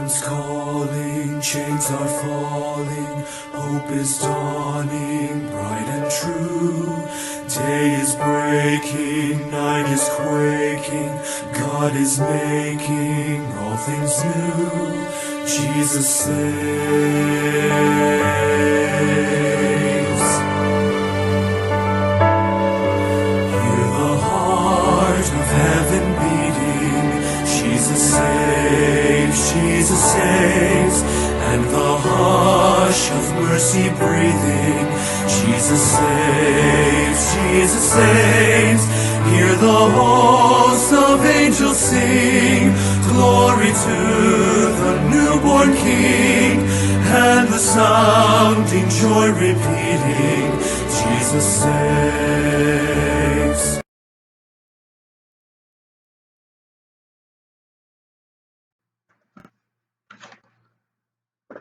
Heaven's calling, chains are falling, hope is dawning, bright and true. Day is breaking, night is quaking, God is making all things new. Jesus saves. Hear the heart of heaven beating. Jesus saves, and the hush of mercy breathing. Jesus saves. Hear the hosts of angels sing, glory to the newborn King, and the sounding joy repeating, Jesus saves.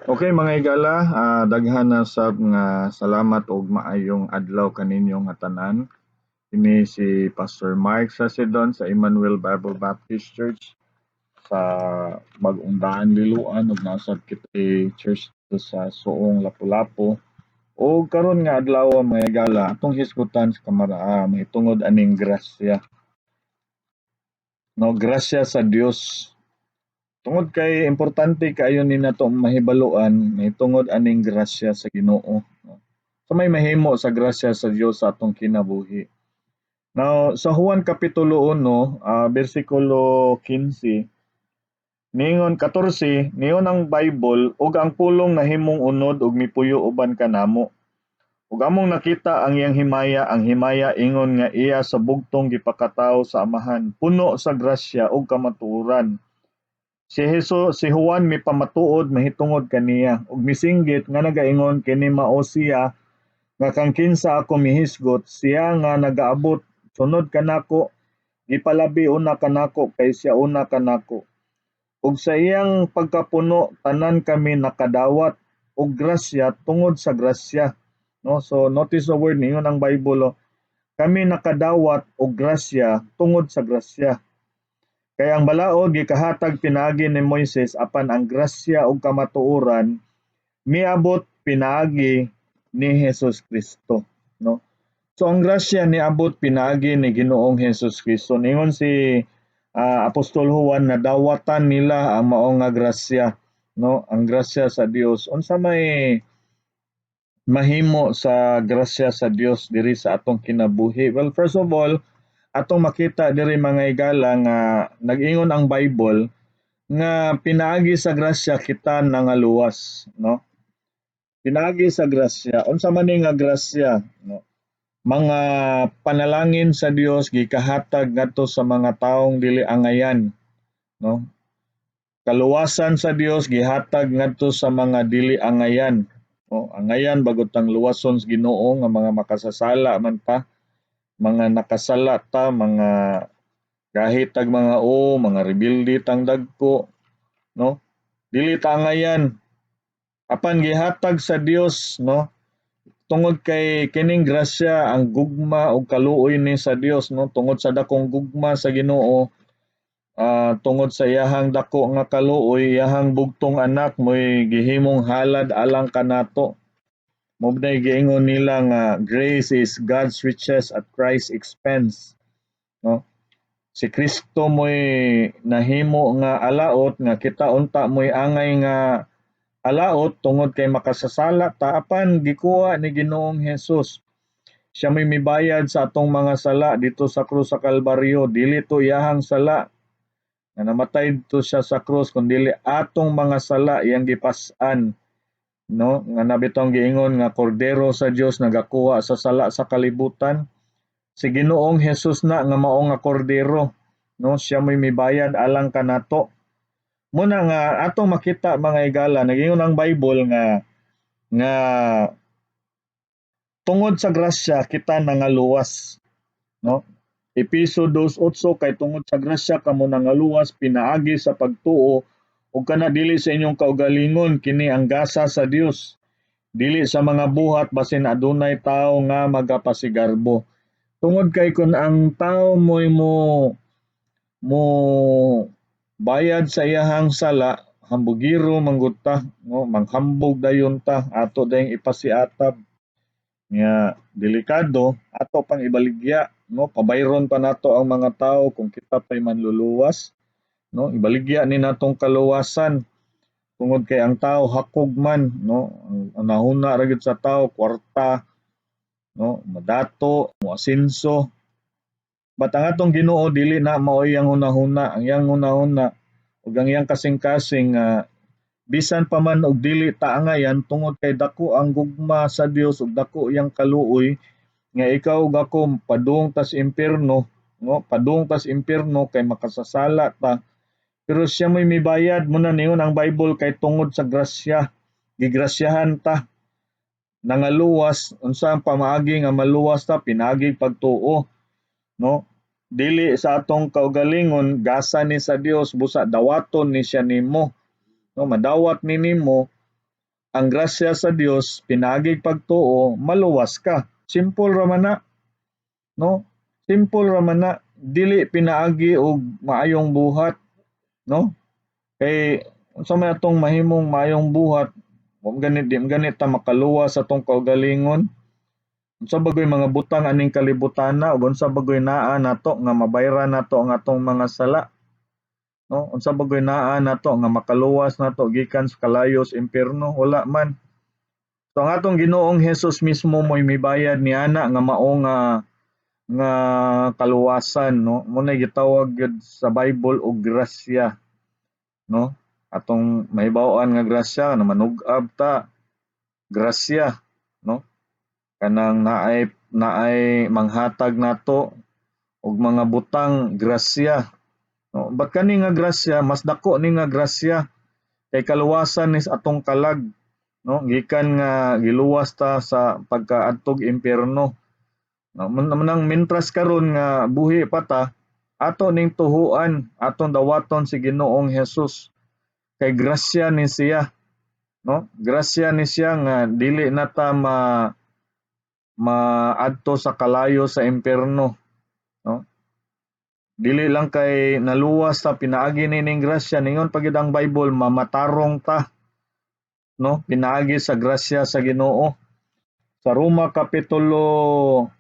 Okay mga igala, daghan na sab nga salamat og maayong adlaw kaninyong tanan. Ini si Pastor Mark Sasidon sa Emmanuel Bible Baptist Church sa Mag-Undaan Liloan ug nasab kita church to sa Suong Lapu-Lapu. O karon nga adlaw mga igala, atong hisgutan sa kamara mahitungod aning grasya. No, grasya sa Dios. Tungod kay importante kaayo ni nato mahibaluan mahitungod aning grasya sa Ginoo. So may mahimo sa grasya sa Dios sa atong kinabuhi. Now sa Juan kapitulo 1, bersikulo 15, niingon 14, niyon ang Bible ug ang pulong nahimong unod ug mipuyo uban kanamo. Ug among nakita ang iyang himaya, ang himaya ingon nga iya sa bugtong gipakatawo sa Amahan, puno sa grasya ug kamatuoran. Si Juan mipamatuod mahitungod kaniya ug misinggit nga nagaingon kini mao siya nga kang kinsa ako mihisgot, siya nga nagaabot sunod kanako, gipalabi una kanako kay siya una kanako. Ug sa iyang pagkapuno tanan kami nakadawat og grasya tungod sa grasya. No, so notice the word niyo ang Bible. Kami nakadawat og grasya tungod sa grasya. Kay ang balaod gikahatag pinaagi ni Moises apan ang grasya ug kamatuoran miabot pinaagi ni Hesus Kristo, no? So ang grasya niabot pinaagi ni Ginoong Hesus Kristo. Ningon si Apostol Juan na dawatan nila ang mao nga grasya, no? Ang grasya sa Dios. Unsa may mahimo sa grasya sa Dios diri sa atong kinabuhi? Well, first of all, atong makita diri mga igala nga nag-ingon ang Bible nga pinaagi sa grasya kita nangaluwas, no? Pinaagi sa grasya. Unsa man nga grasya, no? Mga panalangin sa Dios gikahatag ngadto sa mga taong dili angayan, no? Kaluwasan sa Dios gihatag ngadto sa mga dili angayan, no? Angayan bago tang luwason sa Ginoo nga mga makasasala man ta, mga nakasala ta, mga kahit tag mga mga rebildi tang dagko, no? Dili ta angayan. Apan gihatag sa Dios, no? Tungod kay kining grasya ang gugma ug kaluoy ni sa Dios, no? Tungod sa dakong gugma sa Ginoo, tungod sa iyahang dako nga kaluoy, iyahang bugtong anak mo'y gihimong halad alang kanato. Mo nay giingon nila nga grace is God's riches at Christ's expense, no? Si Kristo mo'y nahimo nga alaot nga kita unta mo'y angay nga alaot tungod kay makasasala ta apan gikuha ni Ginoong Hesus. Siya may mibayad sa atong mga sala dito sa krus sa Kalbaryo. Dili to iyahang sala nga namatay dito siya sa krus kundi atong mga sala iyang gipas-an, no? Nga nabitong giingon nga kordero sa Dios nagakuha sa sala sa kalibutan. Si Ginoong Hesus na nga mao nga kordero, no? Siya may mibayad alang kanato. Muna nga atong makita mga igala, nagingon ang Bible nga tungod sa grasya kita nangaluwas, no? Episo 2:8 kay tungod sa grasya kamo nangaluwas pinaagi sa pagtuo ug kana dili sa inyong kaugalingon kini ang gasa sa Dios. Dili sa mga buhat basin adunay tawo nga magapasigarbo. Tungod kay kun ang tawo mo bayad sa iyahang sala, hambugiro manggud ta, no, manghambog dayon ta, ato dayong ipasiatab nga delikado, ato pang ibaligya, no, pabayron pa nato ang mga tao kung kita pa'y manluluwas, no, ibaligya ni natong kaluwasan tungod kay ang tao hakog man, no, ang nahuna ra gyud sa tao kwarta, no, madato, moasenso. But ang atong Ginoo dili na mao iyang hunahuna, ang iyang hunahuna ug ang iyang kasing-kasing bisan pa man og dili ta angayan tungod kay dako ang gugma sa Dios ug dako iyang kaluoy nga ikaw ug ako padung ta sa impierno, no, padung ta sa impierno kay makasasala ta. Pero siya may mibayad mo na ningon ang Bible kay tungod sa grasya, gigrasyahan ta nangaluwas unsa ang pamaagi nga maluwas ta pinagi pagtuo, no, dili sa atong kaugalingon gasa ni sa Dios busa dawaton ni siya nimo, no, madawat ni nimo ang grasya sa Dios pinagi pagtuo maluwas ka, simple ra man na, no, simple ra man na, dili pinaagi og maayong buhat, no, kay unsa may atong mahimong maayong buhat di ganit ta makaluwas sa atong kaugalingon. Unsa bagoy mga butang aning kalibutana ug unsa bagoy naa nato nga mabayran nato ang atong mga sala, no, unsa bagoy naa nato nga makaluwas nato gikan sa kalayo sa impierno, wala man. So ang atong Ginoong Hesus mismo mo'y mibayad niana nga mao nga kaluwasan, no, muna gitawag gyud sa Bible og grasya, no, atong mahibaw-an nga grasya na manug-ab ta grasya, no, kanang naay manghatag nato og mga butang grasya, no, but kani nga grasya mas dako ni nga grasya kay kaluwasan ni atong kalag, no, gikan nga giluwas ta sa pagkaadtog impierno, no, manang mintras karon nga buhi pa ta ato ning tuhuan atong dawaton si Ginoong Hesus kay grasya ni siya, no, grasya ni siya nga dili na ta maadto sa kalayo sa impierno, no, dili lang kay naluwas ta pinaagi ning grasya ningon pagid ang Bible mamatarong ta, no, pinaagi sa grasya sa Ginoo. Sa Roma kapitulo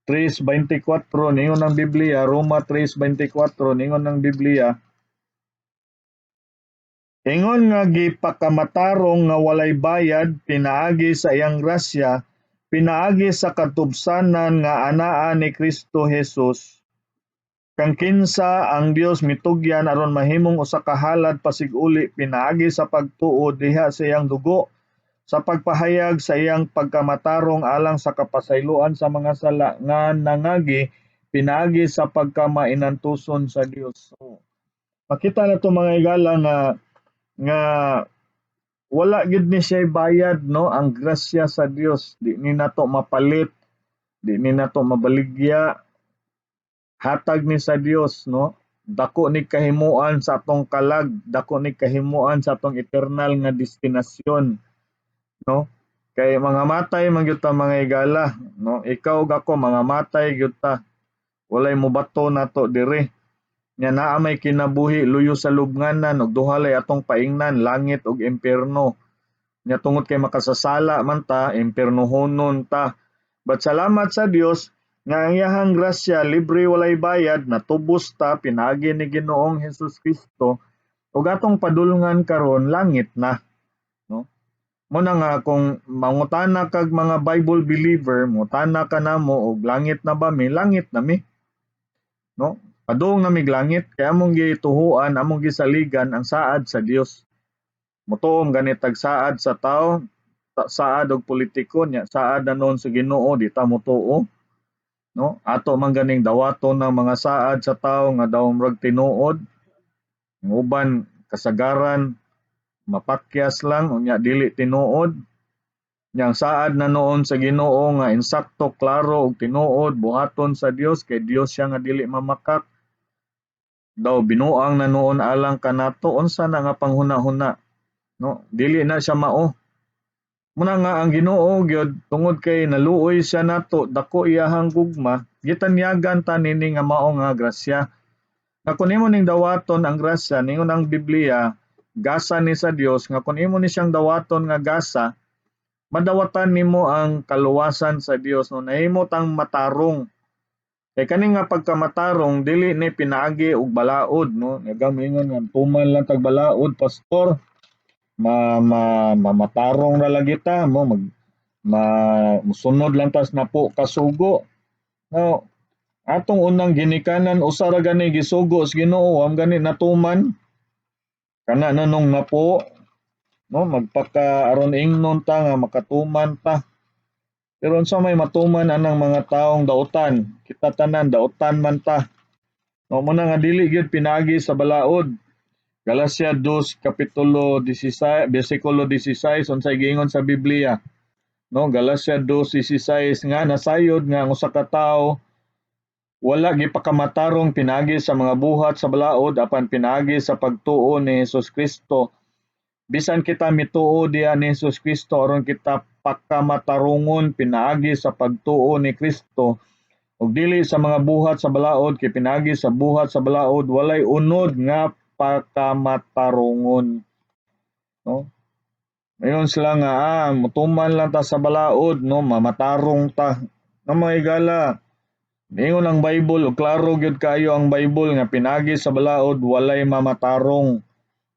3:24 ningon ang Biblia, Roma 3:24 ningon ang Biblia, ingon nga gipakamatarong nga walay bayad pinaagi sa iyang grasya, pinaagi sa katubsanan nga anaa ni Kristo Jesus. Kang kinsa ang Dios mitugyan aron mahimong usa ka halad pasig-uli pinaagi sa pagtuo diha sa iyang dugo sa pagpahayag sa iyang pagkamatarong alang sa kapasayloan sa mga sala nga nangagi pinaagi sa pagkamainantuson sa Dios. So, makita na to mga igala nga wala gid ni siya bayad, no, ang grasya sa Dios di ni nato mapalit, di ni nato mabaligya, hatag ni sa Dios, no, dako ni kahimuan sa atong kalag, dako ni kahimuan sa atong eternal nga destinasyon, no, kay mga matay man gyud ta mga igala, no, ikaw ug ako mga matay gyud ta, walay mobato nato diri nya naa may kinabuhi luyo sa lubnganan ug duha lay atong paingnan langit ug impierno, nya tungod kay makasasala man ta impiernohonon ta. But salamat sa Dios nga ang iyahang grasya libre walay bayad natubos ta pinaagi ni Ginoong Hesus Kristo ug atong padulngan karon langit na, no. Muna nga kung mangutana kag mga Bible believer, mutana ka namo og langit na ba mi? Langit na mi, no. Padung na mig langit kay among gituhuan, among gisaligan ang saad sa Dios. Motuom ganit tag saad sa tao, saad og politiko nya saad nanon sa Ginoo di ta motuo, no. Ato man ganing dawaton ng mga saad sa tao nga daw murag tinuod, ng uban kasagaran mapakyas lang unya dili tinuod. Yang saad na noon sa Ginoo nga insakto, klaro ug tinuod buhaton sa Dios kay Dios siya nga dili mamakak. Daw binuang na noon alang kanato unsa na nga panghuna-huna, no, dili na siya mao. Muna nga ang Ginoo gyud tungod kay naluoy siya nato dako iyahang gugma, gitanyagan ta nini nga mao nga grasya. Nga kun nimo ning dawaton ang grasya ningon ang Biblia gasa ni sa Dios nga kun imo ni siyang dawaton nga gasa, madawatan nimo ang kaluwasan sa Dios no nahimo tang matarong. Kay kani nga pagkamatarong dili ni pinaagi og balaod no. Nagamingon nga tuman lang tag balaod pastor, matarong ra lagi ta mo musunod lang tas napo kasugo. No, atong unang ginikanan usa ra gani gisugo sa Ginoo, am gani natuman kana nung napo no magpaka aron ingnon ta nga makatuman ta. Pero unsa may matuman anang mga taong dautan, kita tanan dautan man ta. No mo nga dili gyud pinagi sa balaod. Galacia 2 kapitulo 16 bersikulo 16 unsay giingon sa Biblia. No, Galacia 2:16 nga nasayod nga ang usa ka tawo wala gipakamatarong pinagi sa mga buhat sa balaod apan pinagi sa pagtuo ni Hesus Kristo. Bisan kita mituo diha ni Hesus Kristo aron kita pakamatarungon pinaagi sa pagtuo ni Kristo ug dili sa mga buhat sa balaod kay pinagi sa buhat sa balaod walay unod nga pakamatarungon. No? Mayon sila nga mutuman lang ta sa balaod no mamatarong ta. No mga igala, ingon ang Bible, klaro gyud kayo ang Bible nga pinagi sa balaod walay mamatarong,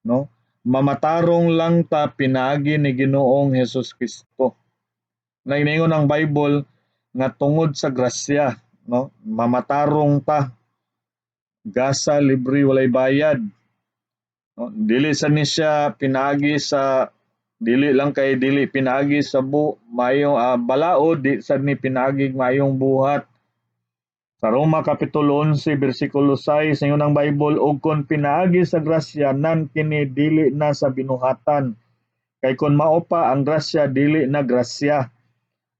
no? Mamatarong lang ta pinagi ni Ginoong Hesus Kristo. Naingon ang Bible nga tungod sa grasya, no? Mamatarong ta. Gasa libre walay bayad. No? Dili sa ni siya pinagi sa dili lang kay dili pinagi sa mayong balaod, di sad ni pinagi mayong buhat. Sa Roma kapitulo 11 bersikulo 6 ingon ang Bible, ug kon pinaagi sa grasya nan kini dili na sa binuhatan. Kay kon mao pa ang grasya dili na grasya.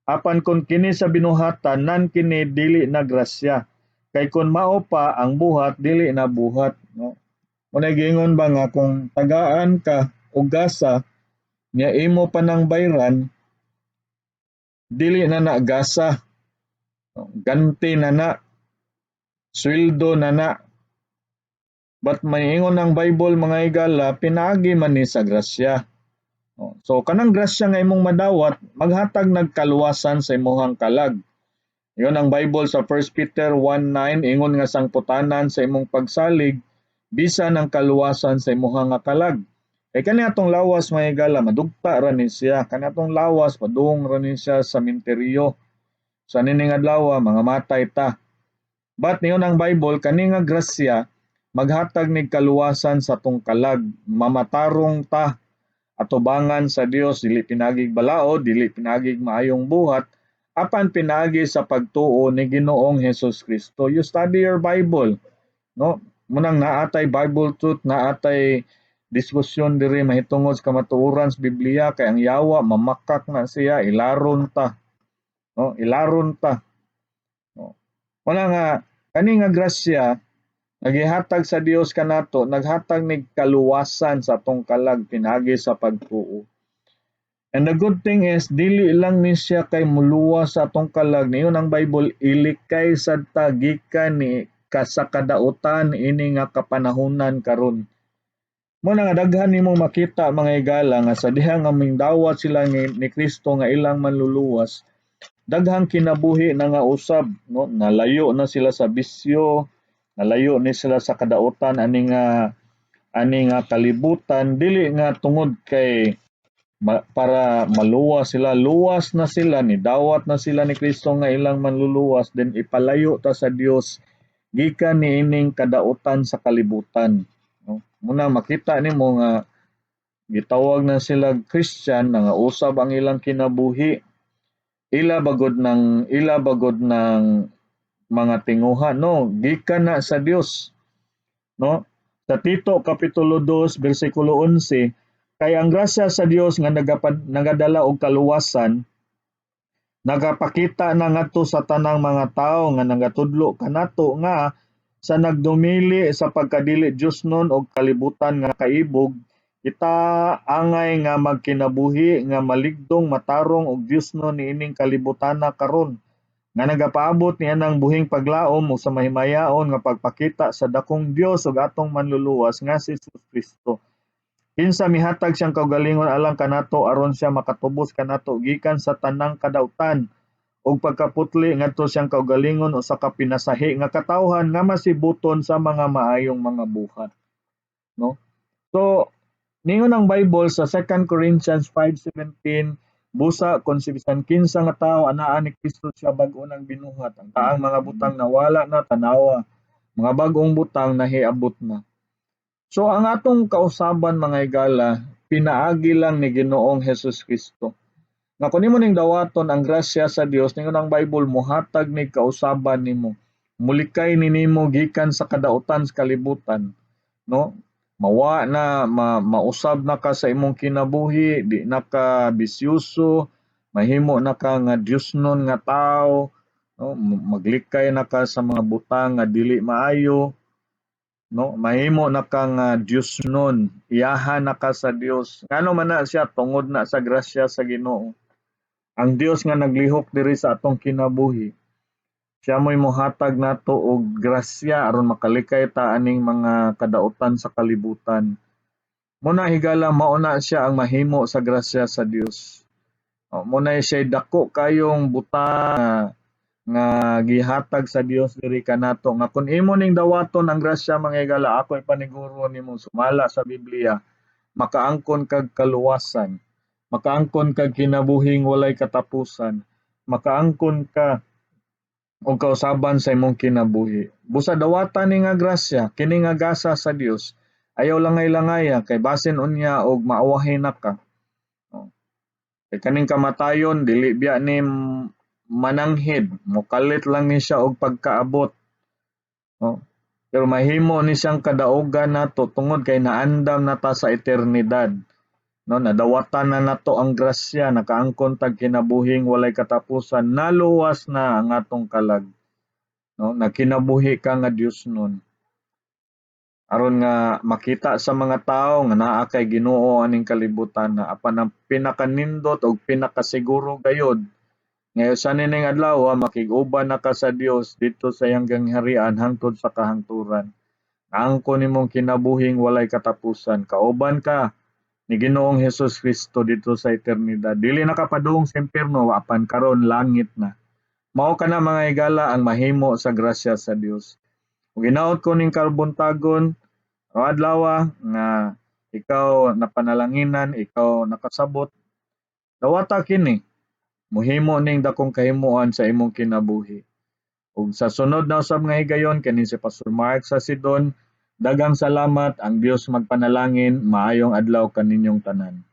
Apan kon kini sa binuhatan nan kini dili na grasya. Kay kon mao pa ang buhat dili na buhat, no? Muna giingon ba nga kung tagaan ka og gasa nya imo pa nang bayran dili na na gasa. Ganti na na. Sweldo na na. But maingon ang Bible mga igala, pinagi man ni sa grasya. So kanang grasya nga imong madawat, maghatag nagkaluwasan sa imong kalag. Iyon ang Bible sa 1 Peter 1:9 ingon nga sangputanan sa imong pagsalig bisan ang kaluwasan sa imong kalag. Kay kani atong lawas mga igala madugta ra ni siya. Kani atong lawas padung ra ni siya sa sementeryo. Sa nining adlaw mga matay ta. But niyon ang Bible kani nga grasya maghatag nig kaluwasan sa tong kalag, mamatarong ta atubangan sa Dios, dili pinagig balaod, dili pinagig maayong buhat, apan pinagi sa pagtuo ni Ginoong Hesus Kristo. You study your Bible, no? Munang naatay Bible truth, naatay diskusyon diri mahitungod sa kamatuoran sa Biblia kay ang yawa mamakak na siya, ilaron ta. No, ilaron ta. No. Wala nga kani nga grasya nagihatag sa Dios kanato, naghatag nig kaluwasan sa atong kalag pinagi sa pagtuo. And the good thing is dili lang ni siya kay muluwas sa atong kalag, niyon ang Bible ilikay sad ta gikan ni kasakadautan ini nga kapanahunan karon. Mo nga daghan nimo makita mga igala nga sa diha nga mingdawat sila ni Kristo nga ilang manluluwas, daghang kinabuhi na nga usab, no? Nalayo na sila sa bisyo, nalayo ni sila sa kadautan ani nga kalibutan, dili nga tungod kay para maluwas sila, luwas na sila, ni dawat na sila ni Kristo nga ilang manluluwas, then ipalayo ta sa Dios gikan ni ining kadautan sa kalibutan, no? Muna makita nimo nga gitawag na sila Christian nga usab ang ilang kinabuhi, ila bagod ng mga tinguhan, no? Gikan na sa Dios, no? Sa Tito kapitulo 2 bersikulo 11, kay ang grasya sa Dios nga nagadala og kaluwasan nagapakita na ngadto sa tanang mga tawo nga nagatudlo kanato nga sa nagdumili sa pagkadili Diosnon og kalibutan nga kaibog, kita angay nga magkinabuhi nga maligdong matarong og Diosnon niining kalibutana karon nga nagapaabot niya ng buhing paglaom o sa mahimayaon nga pagpakita sa dakong Dios ug atong manluluwas nga si Jesus Kristo. Kinsa mihatag siyang kaugalingon alang kanato aron siya makatubos kanato gikan sa tanang kadautan ug pagkaputli ngadto siyang kaugalingon usa ka pinasahi nga katawhan nga masibuton sa mga maayong mga buhat, no? So ningon ang Bible sa 2 Corinthians 5:17, busa kon si bisan kinsa nga tawo anaa ni Kristo siya bag-o nang binuhat. Ang taang mga butang nawala na tanawa, mga bag-ong butang nahiabot na. So ang atong kausaban mga higala, pinaagi lang ni Ginoong Hesus Kristo. Nga kun nimo ning dawaton ang grasya sa Dios, ningon ang Bible mohatag ni kausaban nimo. Mulikay ni nimo gikan sa kadautan sa kalibutan, no? Mawa na mausab na ka sa imong kinabuhi, di na ka bisyoso, mahimo na ka nga Diosnon nga tao, no? Maglikay na ka sa mga butang nga dili maayo, no? Mahimo na ka nga Diosnon, iyahan na ka sa Dios. Ngano man na siya tungod na sa grasya sa Ginoo. Ang Dios nga naglihok diri sa atong kinabuhi, siya mo'y mohatag nato og grasya aron makalikay ta aning mga kadautan sa kalibutan. Muna higala mauna siya ang mahimo sa grasya sa Dios. Muna siya dako kayong butang nga gihatag sa Dios diri kanato nga kun imo ning dawaton ang grasya mga higala, ako'y paniguro nimo sumala sa Biblia, makaangkon kag kaluwasan, makaangkon kag kinabuhing walay katapusan, makaangkon ka o kausaban sa imong kinabuhi. Busa dawatan ni nga grasya, kini nga gasa sa Dios, ayaw langay-langaya kay basin unya og maawahin na ka. Kay kaning kamatayon dili biya ni mananghid, mokalit lang ni siya og pagkaabot. Pero mahimo ni siyang kadaugan nato tungod kay naandam na ta sa eternidad. No, nadawatan na nato ang grasya, nakaangkon tag kinabuhing walay katapusan, naluwas na ang atong kalag, no? Nakinabuhi ka nga Dios nun, aron nga makita sa mga tao nga naa kay Ginoo aning kalibutan na apan ang pinakanindot o pinakasiguro gayod ngayon sa nining adlaw makig-uban na ka sa Dios dito sa iyang gangharian hangtod sa kahangturan. Angkon nimong kinabuhing walay katapusan, kauban ka ni Ginoong Hesus Kristo dito sa eternidad. Dili nakapadung sa impierno, apan karon langit na. Mao ka na mga higala ang mahimo sa grasya sa Dios. Ug ginaot ko ning karbuntagon, o adlaw nga ikaw napanalanginan, ikaw nakasabot, dawata kini, muhimo ning dakong kahimuan sa imong kinabuhi. Ug sa sunod na usab nga higayon kini si Pastor Mark sa Sidon. Daghang salamat, ang Dios magpanalangin, maayong adlaw kaninyong tanan.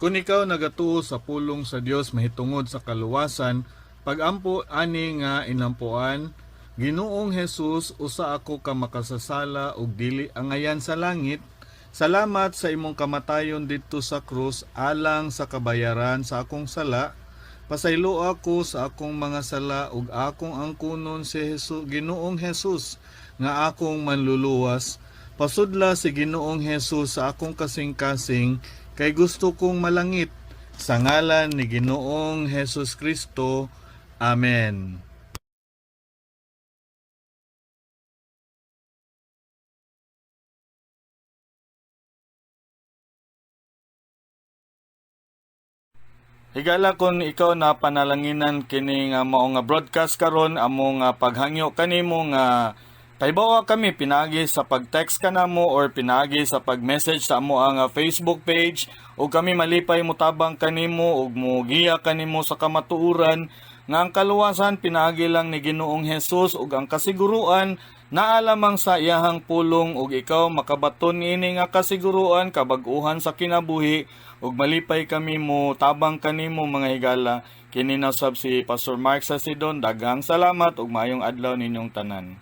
Kung ikaw nagatuo sa pulong sa Dios mahitungod sa kaluwasan, pagampo ani nga inampuan, Ginoong Hesus, usa ako ka makasasala ug dili angayan sa langit. Salamat sa imong kamatayon didto sa krus alang sa kabayaran sa akong sala. Pasaylo ako sa akong mga sala ug akong angkunon si Ginoong Hesus nga akong manluluwas. Pasudla si Ginoong Hesus sa akong kasing-kasing kay gusto kong malangit. Sa ngalan ni Ginoong Hesus Kristo. Amen. Higala kung ikaw na panalanginan kini nga mao nga broadcast karon amo nga paghangyo kanimo nga kaybawa kami pinagi sa pag-text kanamo or pinagi sa pag-message sa amo ang Facebook page ug kami malipay mutabang kanimo ug mogiya kanimo sa kamatuoran nga ang kaluwasan pinagi lang ni Ginoong Hesus ug ang kasiguruan naa lamang sa iyahang pulong ug ikaw makabaton ini nga kasiguruan kabag-uhan sa kinabuhi ug malipay kami mo tabang kanimo mga higala. Kini na sab si Pastor Mark sa Sidon. Daghang salamat ug maayong adlaw ninyong tanan.